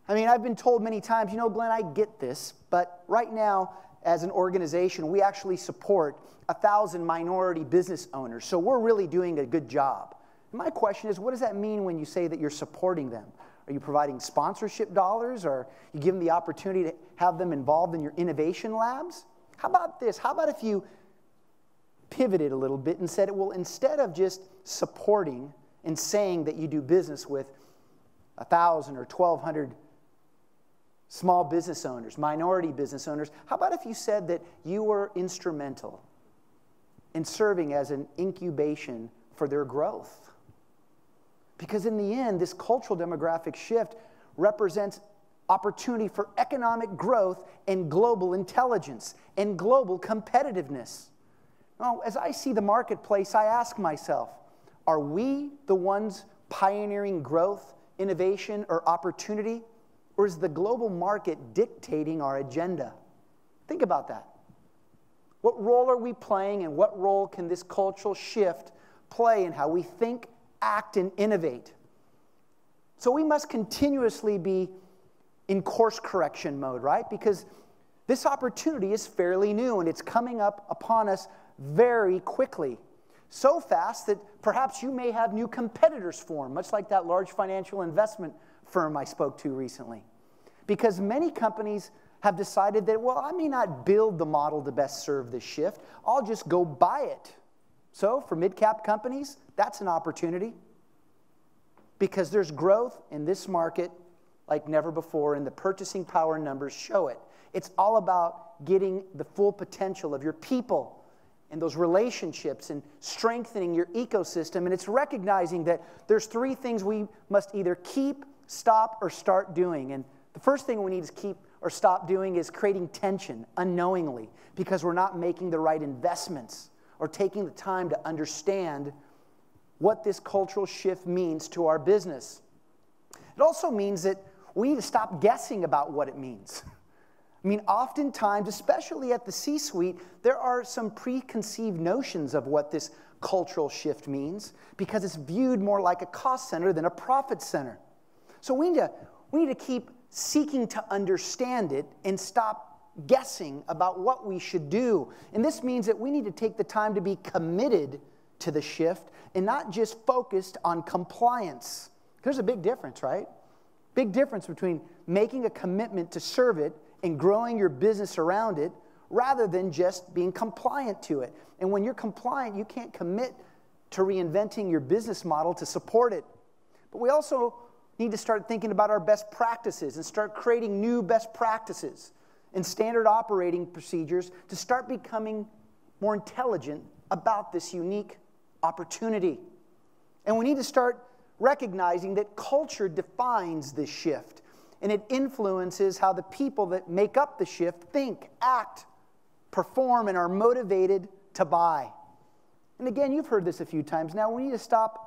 I mean, I've been told many times, Glenn, I get this, but right now, as an organization, we actually support 1,000 minority business owners, so we're really doing a good job. And my question is, what does that mean when you say that you're supporting them? Are you providing sponsorship dollars, or you give them the opportunity to have them involved in your innovation labs? How about this? How about if you pivoted a little bit and said, well, instead of just supporting and saying that you do business with 1,000 or 1,200 small business owners, minority business owners, how about if you said that you were instrumental in serving as an incubation for their growth? Because in the end, this cultural demographic shift represents opportunity for economic growth and global intelligence and global competitiveness. Now, as I see the marketplace, I ask myself, are we the ones pioneering growth, innovation, or opportunity? Or is the global market dictating our agenda? Think about that. What role are we playing, and what role can this cultural shift play in how we think, act, and innovate? So we must continuously be in course correction mode, right? Because this opportunity is fairly new, and it's coming up upon us very quickly. So fast that perhaps you may have new competitors form, much like that large financial investment firm I spoke to recently. Because many companies have decided that, well, I may not build the model to best serve this shift. I'll just go buy it. So for mid-cap companies, that's an opportunity. Because there's growth in this market like never before, and the purchasing power numbers show it. It's all about getting the full potential of your people and those relationships and strengthening your ecosystem. And it's recognizing that there's three things we must either keep, stop, or start doing. And the first thing we need to keep or stop doing is creating tension unknowingly because we're not making the right investments or taking the time to understand what this cultural shift means to our business. It also means that we need to stop guessing about what it means. I mean, oftentimes, especially at the C-suite, there are some preconceived notions of what this cultural shift means because it's viewed more like a cost center than a profit center. So we need to keep seeking to understand it and stop guessing about what we should do. And this means that we need to take the time to be committed to the shift and not just focused on compliance. There's a big difference, right? Big difference between making a commitment to serve it and growing your business around it rather than just being compliant to it. And when you're compliant, you can't commit to reinventing your business model to support it. But we also need to start thinking about our best practices and start creating new best practices and standard operating procedures to start becoming more intelligent about this unique opportunity. And we need to start recognizing that culture defines this shift, and it influences how the people that make up the shift think, act, perform, and are motivated to buy. And again, you've heard this a few times now. We need to stop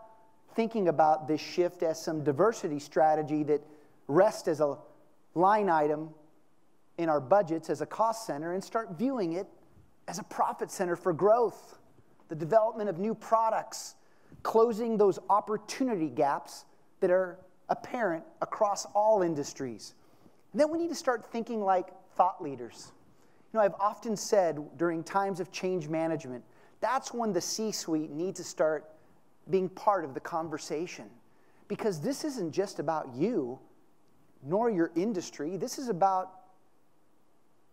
thinking about this shift as some diversity strategy that rests as a line item in our budgets as a cost center and start viewing it as a profit center for growth, the development of new products, closing those opportunity gaps that are apparent across all industries. And then we need to start thinking like thought leaders. I've often said during times of change management, that's when the C-suite needs to start being part of the conversation. Because this isn't just about you, nor your industry. This is about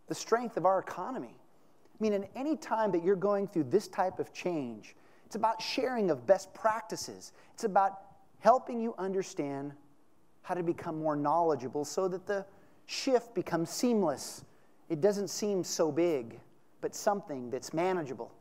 the strength of our economy. I mean, in any time that you're going through this type of change, it's about sharing of best practices. It's about helping you understand how to become more knowledgeable so that the shift becomes seamless. It doesn't seem so big, but something that's manageable.